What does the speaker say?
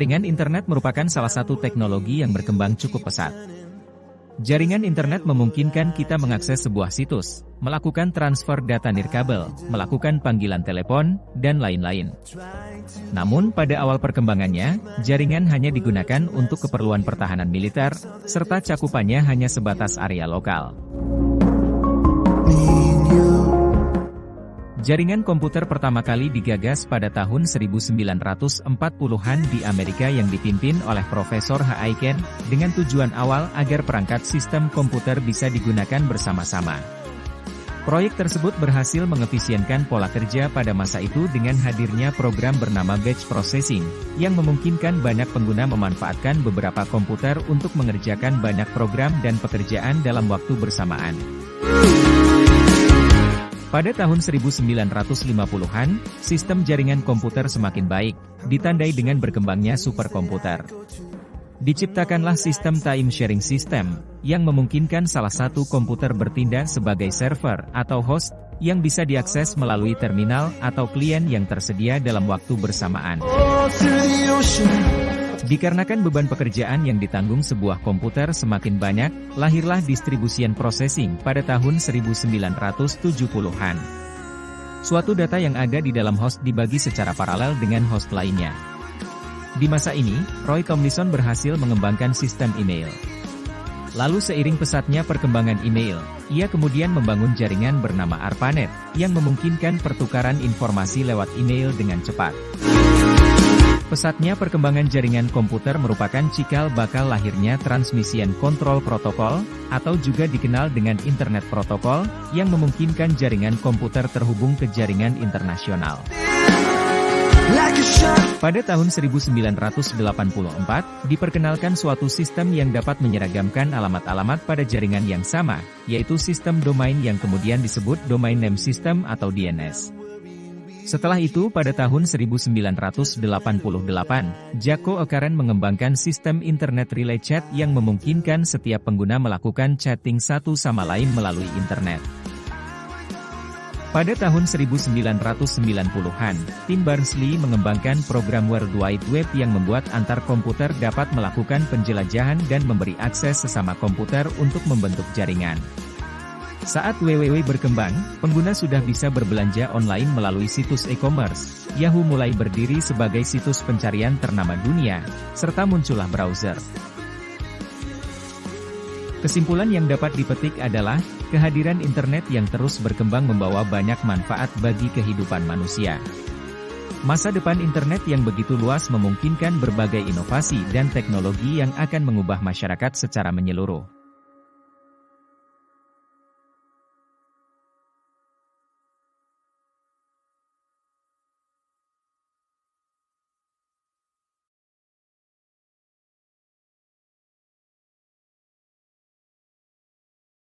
Jaringan internet merupakan salah satu teknologi yang berkembang cukup pesat. Jaringan internet memungkinkan kita mengakses sebuah situs, melakukan transfer data nirkabel, melakukan panggilan telepon, dan lain-lain. Namun pada awal perkembangannya, jaringan hanya digunakan untuk keperluan pertahanan militer, serta cakupannya hanya sebatas area lokal. Jaringan komputer pertama kali digagas pada tahun 1940-an di Amerika yang dipimpin oleh Profesor H. Aiken, dengan tujuan awal agar perangkat sistem komputer bisa digunakan bersama-sama. Proyek tersebut berhasil mengefisienkan pola kerja pada masa itu dengan hadirnya program bernama batch processing, yang memungkinkan banyak pengguna memanfaatkan beberapa komputer untuk mengerjakan banyak program dan pekerjaan dalam waktu bersamaan. Pada tahun 1950-an, sistem jaringan komputer semakin baik, ditandai dengan berkembangnya superkomputer. Diciptakanlah sistem time sharing system, yang memungkinkan salah satu komputer bertindak sebagai server atau host, yang bisa diakses melalui terminal atau klien yang tersedia dalam waktu bersamaan. Dikarenakan beban pekerjaan yang ditanggung sebuah komputer semakin banyak, lahirlah distribution processing pada tahun 1970-an. Suatu data yang ada di dalam host dibagi secara paralel dengan host lainnya. Di masa ini, Roy Tomlinson berhasil mengembangkan sistem email. Lalu seiring pesatnya perkembangan email, ia kemudian membangun jaringan bernama ARPANET, yang memungkinkan pertukaran informasi lewat email dengan cepat. Pesatnya perkembangan jaringan komputer merupakan cikal bakal lahirnya Transmission Control Protocol, atau juga dikenal dengan Internet Protocol, yang memungkinkan jaringan komputer terhubung ke jaringan internasional. Pada tahun 1984, diperkenalkan suatu sistem yang dapat menyeragamkan alamat-alamat pada jaringan yang sama, yaitu sistem domain yang kemudian disebut Domain Name System atau DNS. Setelah itu pada tahun 1988, Jaco O'Karen mengembangkan sistem Internet Relay Chat yang memungkinkan setiap pengguna melakukan chatting satu sama lain melalui internet. Pada tahun 1990-an, Tim Berners-Lee mengembangkan program World Wide Web yang membuat antar komputer dapat melakukan penjelajahan dan memberi akses sesama komputer untuk membentuk jaringan. Saat www berkembang, pengguna sudah bisa berbelanja online melalui situs e-commerce. Yahoo mulai berdiri sebagai situs pencarian ternama dunia, serta muncullah browser. Kesimpulan yang dapat dipetik adalah, kehadiran internet yang terus berkembang membawa banyak manfaat bagi kehidupan manusia. Masa depan internet yang begitu luas memungkinkan berbagai inovasi dan teknologi yang akan mengubah masyarakat secara menyeluruh.